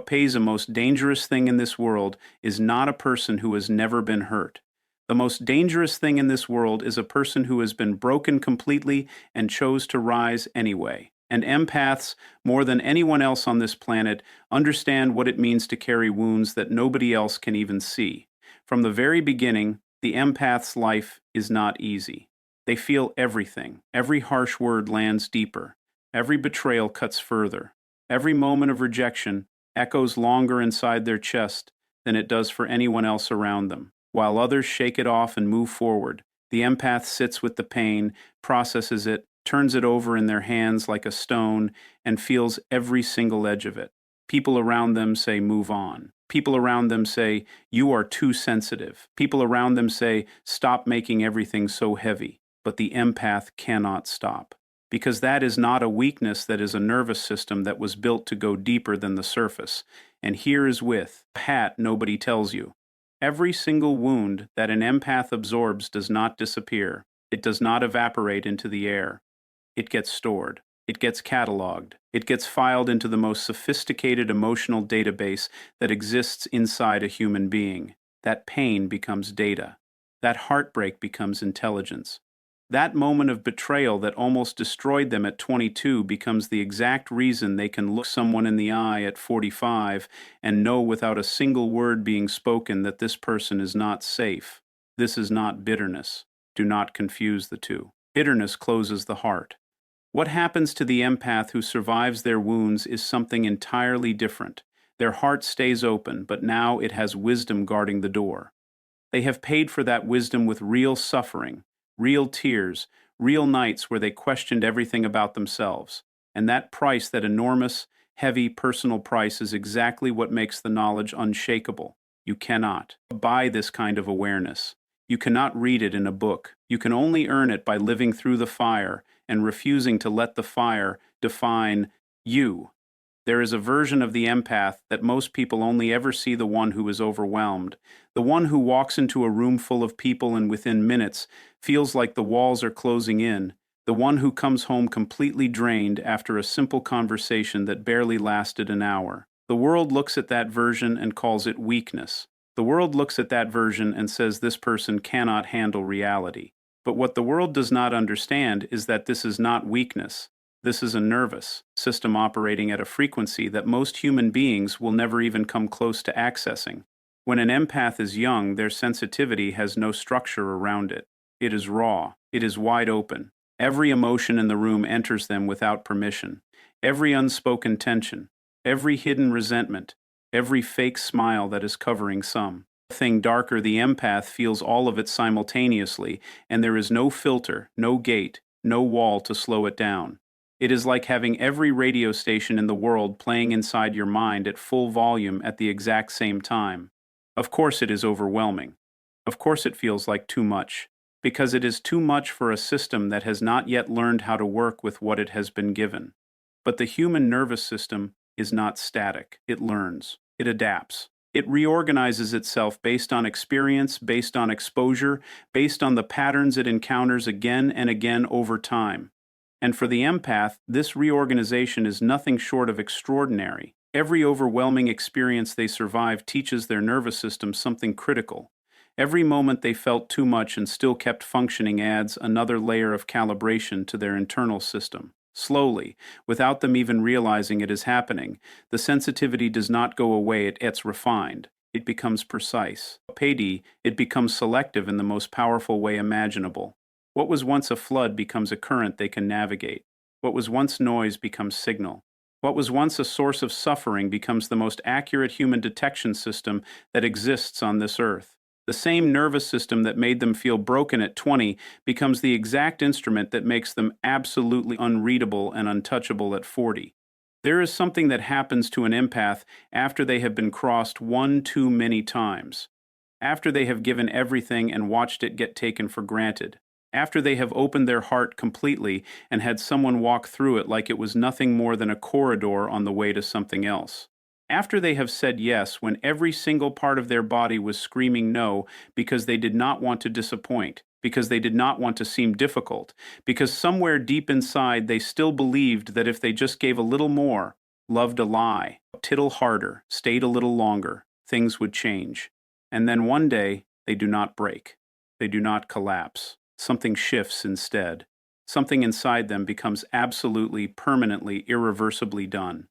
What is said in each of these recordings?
pays a most dangerous thing in this world is not a person who has never been hurt. The most dangerous thing in this world is a person who has been broken completely and chose to rise anyway. And empaths, more than anyone else on this planet, understand what it means to carry wounds that nobody else can even see. From the very beginning, the empath's life is not easy. They feel everything. Every harsh word lands deeper. Every betrayal cuts further. Every moment of rejection echoes longer inside their chest than it does for anyone else around them. While others shake it off and move forward, the empath sits with the pain, processes it, turns it over in their hands like a stone, and feels every single edge of it. People around them say, "Move on." People around them say, "You are too sensitive." People around them say, "Stop making everything so heavy." But the empath cannot stop. Because that is not a weakness, that is a nervous system that was built to go deeper than the surface. And here is with a hat nobody tells you. Every single wound that an empath absorbs does not disappear. It does not evaporate into the air. It gets stored. It gets cataloged. It gets filed into the most sophisticated emotional database that exists inside a human being. That pain becomes data. That heartbreak becomes intelligence. That moment of betrayal that almost destroyed them at 22 becomes the exact reason they can look someone in the eye at 45 and know without a single word being spoken that this person is not safe. This is not bitterness. Do not confuse the two. Bitterness closes the heart. What happens to the empath who survives their wounds is something entirely different. Their heart stays open, but now it has wisdom guarding the door. They have paid for that wisdom with real suffering, real tears, real nights where they questioned everything about themselves. And that price, that enormous, heavy, personal price, is exactly what makes the knowledge unshakable. You cannot buy this kind of awareness. You cannot read it in a book. You can only earn it by living through the fire and refusing to let the fire define you. There is a version of the empath that most people only ever see: the one who is overwhelmed, the one who walks into a room full of people and within minutes feels like the walls are closing in, the one who comes home completely drained after a simple conversation that barely lasted an hour. The world looks at that version and calls it weakness. The world looks at that version and says this person cannot handle reality. But what the world does not understand is that this is not weakness. This is a nervous system operating at a frequency that most human beings will never even come close to accessing. When an empath is young, their sensitivity has no structure around it. It is raw. It is wide open. Every emotion in the room enters them without permission. Every unspoken tension, every hidden resentment, every fake smile that is covering some thing darker. The empath feels all of it simultaneously, and there is no filter, no gate, no wall to slow it down. It is like having every radio station in the world playing inside your mind at full volume at the exact same time. Of course it is overwhelming. Of course it feels like too much, because it is too much for a system that has not yet learned how to work with what it has been given. But the human nervous system is not static. It learns. It adapts. It reorganizes itself based on experience, based on exposure, based on the patterns it encounters again and again over time. And for the empath, this reorganization is nothing short of extraordinary. Every overwhelming experience they survive teaches their nervous system something critical. Every moment they felt too much and still kept functioning adds another layer of calibration to their internal system. Slowly, without them even realizing it is happening, the sensitivity does not go away, it gets refined. It becomes precise. It becomes selective in the most powerful way imaginable. What was once a flood becomes a current they can navigate. What was once noise becomes signal. What was once a source of suffering becomes the most accurate human detection system that exists on this earth. The same nervous system that made them feel broken at 20 becomes the exact instrument that makes them absolutely unreadable and untouchable at 40. There is something that happens to an empath after they have been crossed one too many times. After they have given everything and watched it get taken for granted. After they have opened their heart completely and had someone walk through it like it was nothing more than a corridor on the way to something else. After they have said yes when every single part of their body was screaming no because they did not want to disappoint, because they did not want to seem difficult, because somewhere deep inside they still believed that if they just gave a little more, loved a lie, tittle harder, stayed a little longer, things would change. And then one day, they do not break. They do not collapse. Something shifts instead. Something inside them becomes absolutely, permanently, irreversibly done.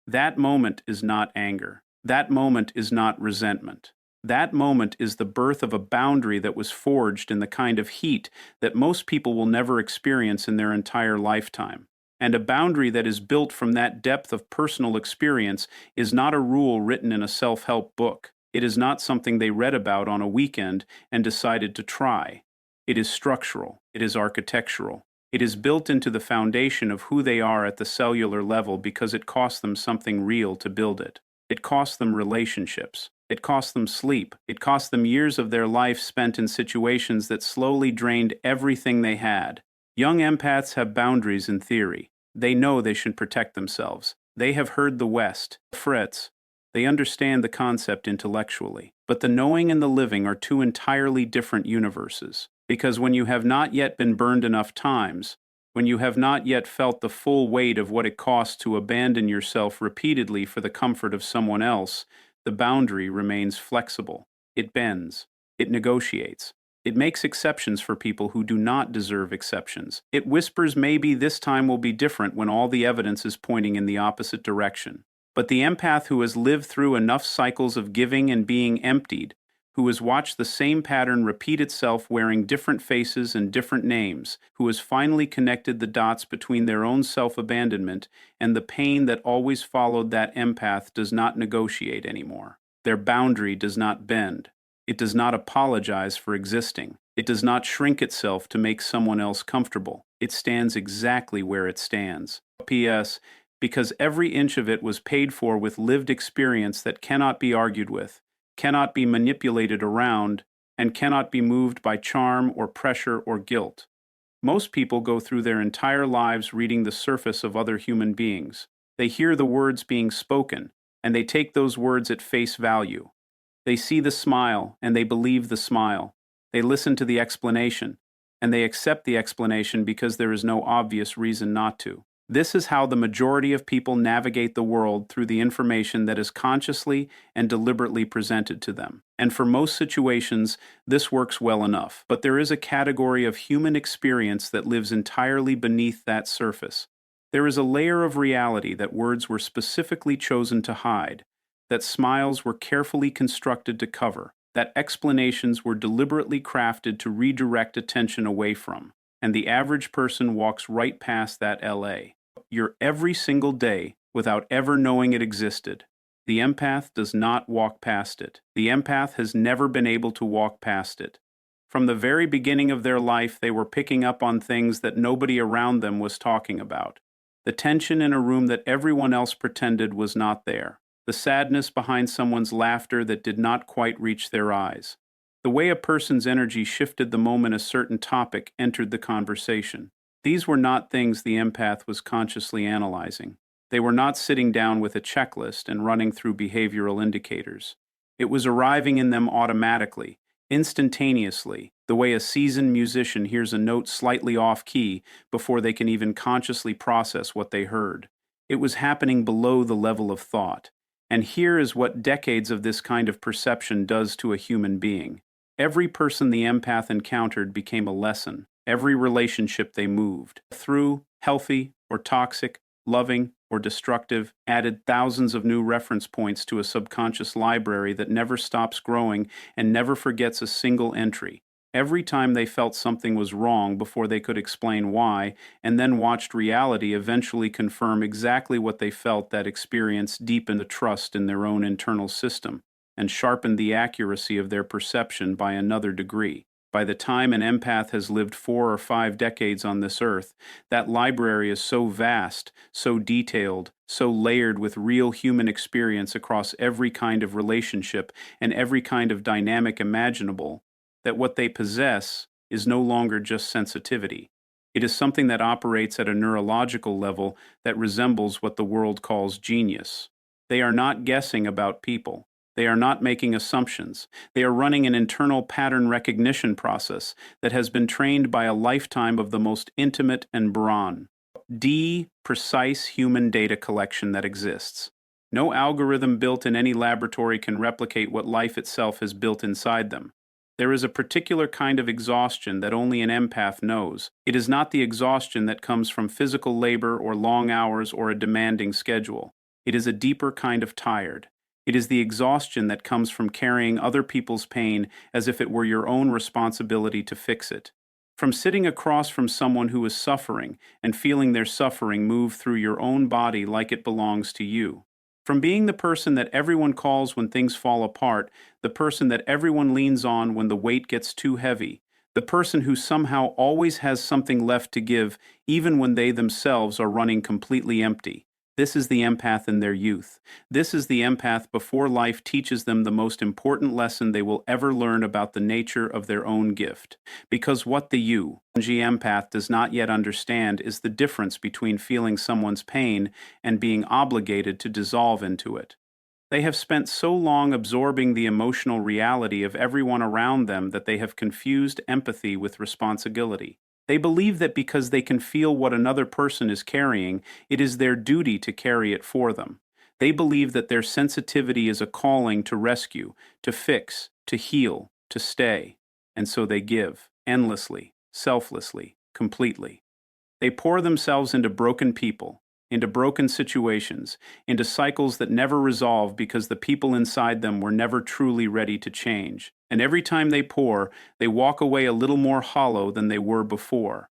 That moment is not anger. That moment is not resentment. That moment is the birth of a boundary that was forged in the kind of heat that most people will never experience in their entire lifetime. And a boundary that is built from that depth of personal experience is not a rule written in a self-help book. It is not something they read about on a weekend and decided to try. It is structural. It is architectural. It is built into the foundation of who they are at the cellular level because it cost them something real to build it. It cost them relationships. It cost them sleep. It cost them years of their life spent in situations that slowly drained everything they had. Young empaths have boundaries in theory. They know they should protect themselves. They have heard the West, frets. They understand the concept intellectually. But the knowing and the living are two entirely different universes. Because when you have not yet been burned enough times, when you have not yet felt the full weight of what it costs to abandon yourself repeatedly for the comfort of someone else, the boundary remains flexible. It bends. It negotiates. It makes exceptions for people who do not deserve exceptions. It whispers maybe this time will be different when all the evidence is pointing in the opposite direction. But the empath who has lived through enough cycles of giving and being emptied, who has watched the same pattern repeat itself wearing different faces and different names, who has finally connected the dots between their own self-abandonment and the pain that always followed that empath does not negotiate anymore. Their boundary does not bend. It does not apologize for existing. It does not shrink itself to make someone else comfortable. It stands exactly where it stands. P.S. Because every inch of it was paid for with lived experience that cannot be argued with, cannot be manipulated around, and cannot be moved by charm or pressure or guilt. Most people go through their entire lives reading the surface of other human beings. They hear the words being spoken, and they take those words at face value. They see the smile, and they believe the smile. They listen to the explanation, and they accept the explanation because there is no obvious reason not to. This is how the majority of people navigate the world through the information that is consciously and deliberately presented to them. And for most situations, this works well enough. But there is a category of human experience that lives entirely beneath that surface. There is a layer of reality that words were specifically chosen to hide, that smiles were carefully constructed to cover, that explanations were deliberately crafted to redirect attention away from. And the average person walks right past that LA. Your every single day without ever knowing it existed. The empath does not walk past it. The empath has never been able to walk past it. From the very beginning of their life, they were picking up on things that nobody around them was talking about. The tension in a room that everyone else pretended was not there. The sadness behind someone's laughter that did not quite reach their eyes. The way a person's energy shifted the moment a certain topic entered the conversation. These were not things the empath was consciously analyzing. They were not sitting down with a checklist and running through behavioral indicators. It was arriving in them automatically, instantaneously, the way a seasoned musician hears a note slightly off-key before they can even consciously process what they heard. It was happening below the level of thought. And here is what decades of this kind of perception does to a human being. Every person the empath encountered became a lesson. Every relationship they moved through, healthy or toxic, loving or destructive, added thousands of new reference points to a subconscious library that never stops growing and never forgets a single entry. Every time they felt something was wrong before they could explain why, and then watched reality eventually confirm exactly what they felt, that experience deepened the trust in their own internal system and sharpened the accuracy of their perception by another degree. By the time an empath has lived 4 or 5 decades on this earth, that library is so vast, so detailed, so layered with real human experience across every kind of relationship and every kind of dynamic imaginable, that what they possess is no longer just sensitivity. It is something that operates at a neurological level that resembles what the world calls genius. They are not guessing about people. They are not making assumptions. They are running an internal pattern recognition process that has been trained by a lifetime of the most intimate and brawn. D. Precise human data collection that exists. No algorithm built in any laboratory can replicate what life itself has built inside them. There is a particular kind of exhaustion that only an empath knows. It is not the exhaustion that comes from physical labor or long hours or a demanding schedule. It is a deeper kind of tired. It is the exhaustion that comes from carrying other people's pain as if it were your own responsibility to fix it. From sitting across from someone who is suffering and feeling their suffering move through your own body like it belongs to you. From being the person that everyone calls when things fall apart, the person that everyone leans on when the weight gets too heavy, the person who somehow always has something left to give even when they themselves are running completely empty. This is the empath in their youth. This is the empath before life teaches them the most important lesson they will ever learn about the nature of their own gift. Because what the empath does not yet understand is the difference between feeling someone's pain and being obligated to dissolve into it. They have spent so long absorbing the emotional reality of everyone around them that they have confused empathy with responsibility. They believe that because they can feel what another person is carrying, it is their duty to carry it for them. They believe that their sensitivity is a calling to rescue, to fix, to heal, to stay. And so they give, endlessly, selflessly, completely. They pour themselves into broken people, into broken situations, into cycles that never resolve because the people inside them were never truly ready to change. And every time they pour, they walk away a little more hollow than they were before.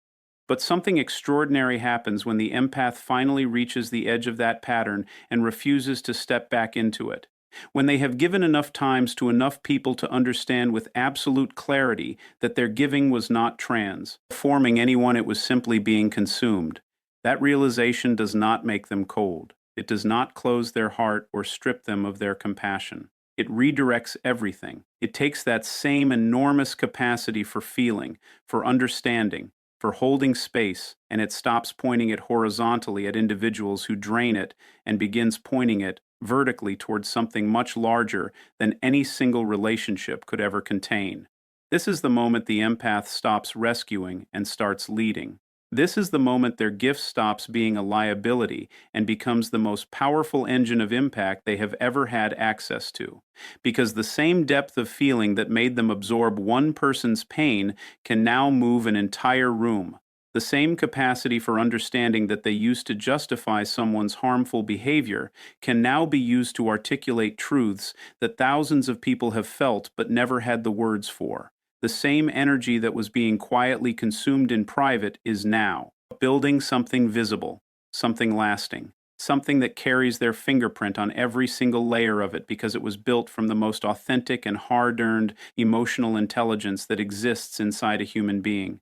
But something extraordinary happens when the empath finally reaches the edge of that pattern and refuses to step back into it. When they have given enough times to enough people to understand with absolute clarity that their giving was not transforming anyone, it was simply being consumed. That realization does not make them cold. It does not close their heart or strip them of their compassion. It redirects everything. It takes that same enormous capacity for feeling, for understanding, for holding space, and it stops pointing it horizontally at individuals who drain it and begins pointing it vertically towards something much larger than any single relationship could ever contain. This is the moment the empath stops rescuing and starts leading. This is the moment their gift stops being a liability and becomes the most powerful engine of impact they have ever had access to. Because the same depth of feeling that made them absorb one person's pain can now move an entire room. The same capacity for understanding that they used to justify someone's harmful behavior can now be used to articulate truths that thousands of people have felt but never had the words for. The same energy that was being quietly consumed in private is now building something visible, something lasting, something that carries their fingerprint on every single layer of it because it was built from the most authentic and hard-earned emotional intelligence that exists inside a human being.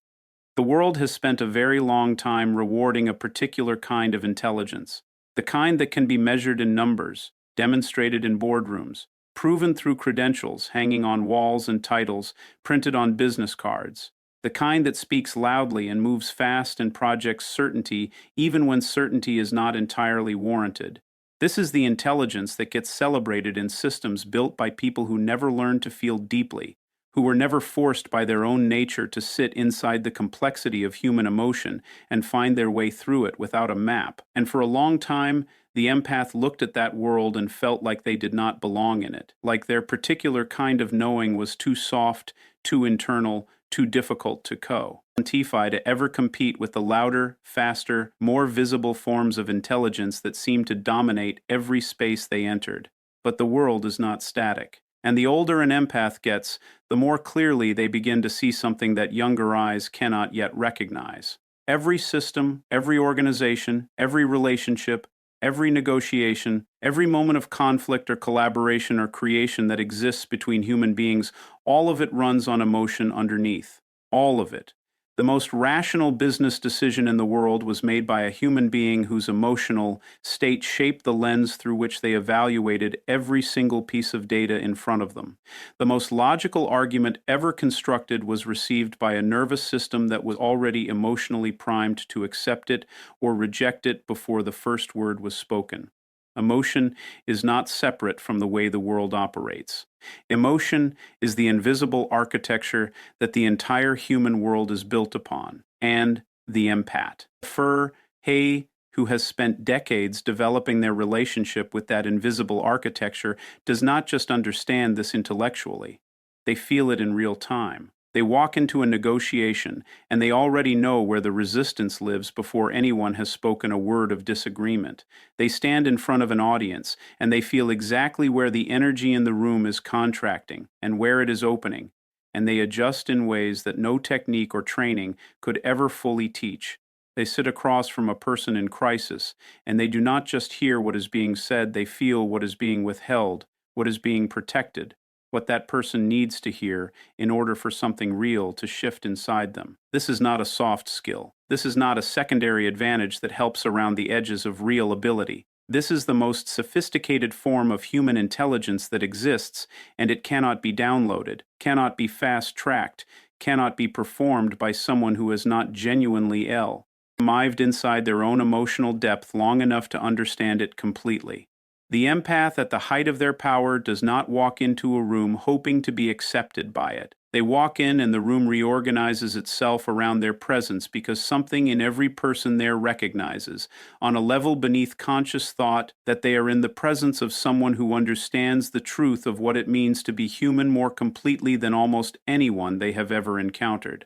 The world has spent a very long time rewarding a particular kind of intelligence, the kind that can be measured in numbers, demonstrated in boardrooms, proven through credentials hanging on walls and titles printed on business cards, the kind that speaks loudly and moves fast and projects certainty even when certainty is not entirely warranted. This is the intelligence that gets celebrated in systems built by people who never learned to feel deeply, who were never forced by their own nature to sit inside the complexity of human emotion and find their way through it without a map. And for a long time, the empath looked at that world and felt like they did not belong in it, like their particular kind of knowing was too soft, too internal, too difficult to quantify to ever compete with the louder, faster, more visible forms of intelligence that seemed to dominate every space they entered. But the world is not static. And the older an empath gets, the more clearly they begin to see something that younger eyes cannot yet recognize. Every system, every organization, every relationship, every negotiation, every moment of conflict or collaboration or creation that exists between human beings, all of it runs on emotion underneath. All of it. The most rational business decision in the world was made by a human being whose emotional state shaped the lens through which they evaluated every single piece of data in front of them. The most logical argument ever constructed was received by a nervous system that was already emotionally primed to accept it or reject it before the first word was spoken. Emotion is not separate from the way the world operates. Emotion is the invisible architecture that the entire human world is built upon, and the empath. Fur, He who has spent decades developing their relationship with that invisible architecture does not just understand this intellectually, they feel it in real time. They walk into a negotiation, and they already know where the resistance lives before anyone has spoken a word of disagreement. They stand in front of an audience, and they feel exactly where the energy in the room is contracting and where it is opening, and they adjust in ways that no technique or training could ever fully teach. They sit across from a person in crisis, and they do not just hear what is being said, they feel what is being withheld, what is being protected, what that person needs to hear in order for something real to shift inside them. This is not a soft skill. This is not a secondary advantage that helps around the edges of real ability. This is the most sophisticated form of human intelligence that exists, and it cannot be downloaded, cannot be fast-tracked, cannot be performed by someone who is not genuinely mived inside their own emotional depth long enough to understand it completely. The empath at the height of their power does not walk into a room hoping to be accepted by it. They walk in and the room reorganizes itself around their presence because something in every person there recognizes, on a level beneath conscious thought, that they are in the presence of someone who understands the truth of what it means to be human more completely than almost anyone they have ever encountered.